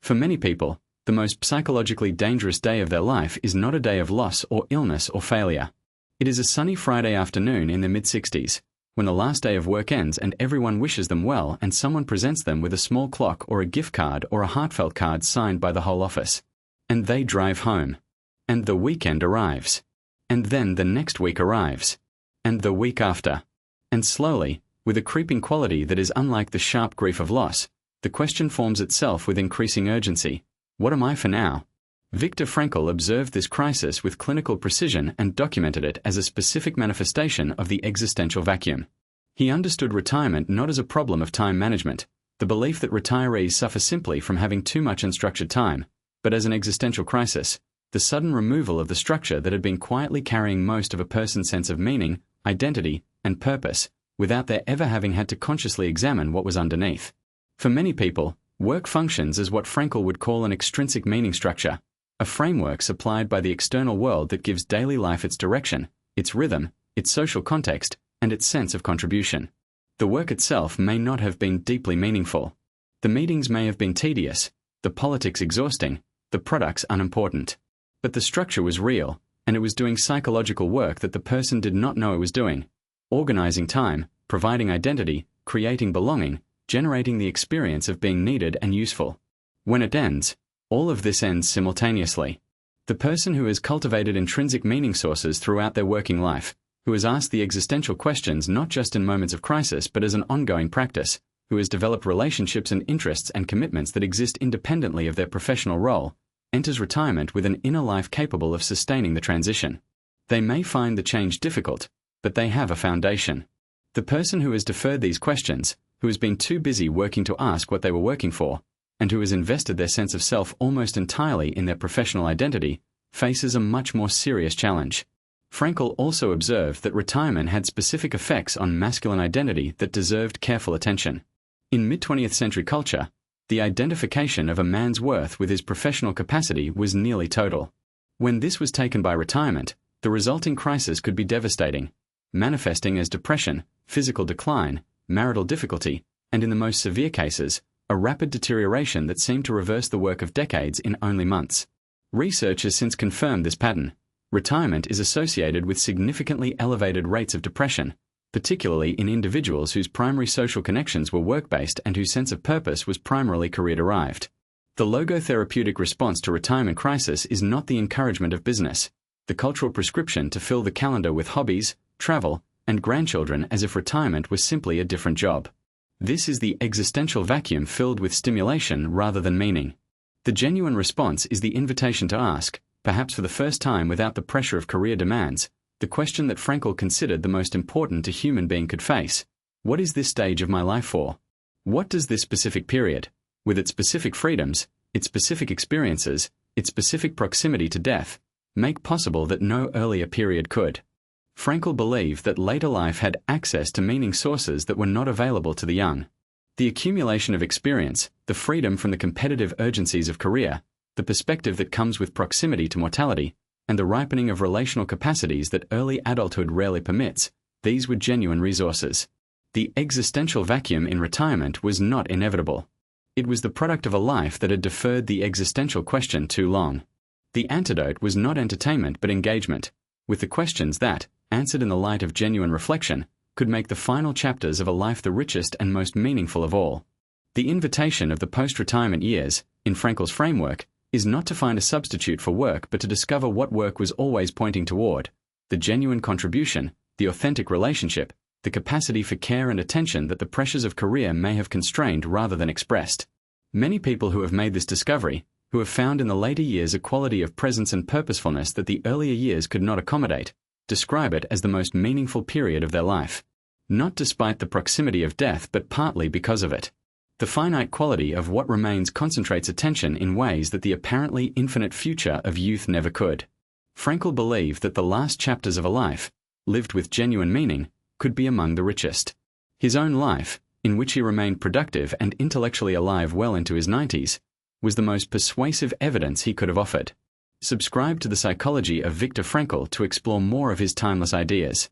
For many people, the most psychologically dangerous day of their life is not a day of loss or illness or failure. It is a sunny Friday afternoon in their mid-60s, when the last day of work ends and everyone wishes them well and someone presents them with a small clock or a gift card or a heartfelt card signed by the whole office. And they drive home. And the weekend arrives. And then the next week arrives. And the week after. And slowly, with a creeping quality that is unlike the sharp grief of loss, the question forms itself with increasing urgency. What am I for now? Viktor Frankl observed this crisis with clinical precision and documented it as a specific manifestation of the existential vacuum. He understood retirement not as a problem of time management, the belief that retirees suffer simply from having too much unstructured time, but as an existential crisis, the sudden removal of the structure that had been quietly carrying most of a person's sense of meaning, identity, and purpose, without their ever having had to consciously examine what was underneath. For many people, work functions as what Frankl would call an extrinsic meaning structure, a framework supplied by the external world that gives daily life its direction, its rhythm, its social context, and its sense of contribution. The work itself may not have been deeply meaningful. The meetings may have been tedious, the politics exhausting, the products unimportant. But the structure was real, and it was doing psychological work that the person did not know it was doing. Organizing time, providing identity, creating belonging, generating the experience of being needed and useful. When it ends, all of this ends simultaneously. The person who has cultivated intrinsic meaning sources throughout their working life, who has asked the existential questions not just in moments of crisis but as an ongoing practice, who has developed relationships and interests and commitments that exist independently of their professional role, enters retirement with an inner life capable of sustaining the transition. They may find the change difficult, but they have a foundation. The person who has deferred these questions, who has been too busy working to ask what they were working for, and who has invested their sense of self almost entirely in their professional identity, faces a much more serious challenge. Frankl also observed that retirement had specific effects on masculine identity that deserved careful attention. In mid-20th century culture, the identification of a man's worth with his professional capacity was nearly total. When this was taken by retirement, the resulting crisis could be devastating, manifesting as depression, physical decline, marital difficulty, and in the most severe cases, a rapid deterioration that seemed to reverse the work of decades in only months. Research has since confirmed this pattern. Retirement is associated with significantly elevated rates of depression, particularly in individuals whose primary social connections were work-based and whose sense of purpose was primarily career-derived. The logotherapeutic response to retirement crisis is not the encouragement of business, the cultural prescription to fill the calendar with hobbies, travel, and grandchildren as if retirement was simply a different job. This is the existential vacuum filled with stimulation rather than meaning. The genuine response is the invitation to ask, perhaps for the first time without the pressure of career demands, the question that Frankl considered the most important a human being could face. What is this stage of my life for? What does this specific period, with its specific freedoms, its specific experiences, its specific proximity to death, make possible that no earlier period could? Frankl believed that later life had access to meaning sources that were not available to the young. The accumulation of experience, the freedom from the competitive urgencies of career, the perspective that comes with proximity to mortality, and the ripening of relational capacities that early adulthood rarely permits, these were genuine resources. The existential vacuum in retirement was not inevitable. It was the product of a life that had deferred the existential question too long. The antidote was not entertainment but engagement, with the questions that, answered in the light of genuine reflection, could make the final chapters of a life the richest and most meaningful of all. The invitation of the post-retirement years, in Frankl's framework, is not to find a substitute for work but to discover what work was always pointing toward, the genuine contribution, the authentic relationship, the capacity for care and attention that the pressures of career may have constrained rather than expressed. Many people who have made this discovery, who have found in the later years a quality of presence and purposefulness that the earlier years could not accommodate, describe it as the most meaningful period of their life. Not despite the proximity of death but partly because of it. The finite quality of what remains concentrates attention in ways that the apparently infinite future of youth never could. Frankl believed that the last chapters of a life, lived with genuine meaning, could be among the richest. His own life, in which he remained productive and intellectually alive well into his 90s, was the most persuasive evidence he could have offered. Subscribe to The Psychology of Viktor Frankl to explore more of his timeless ideas.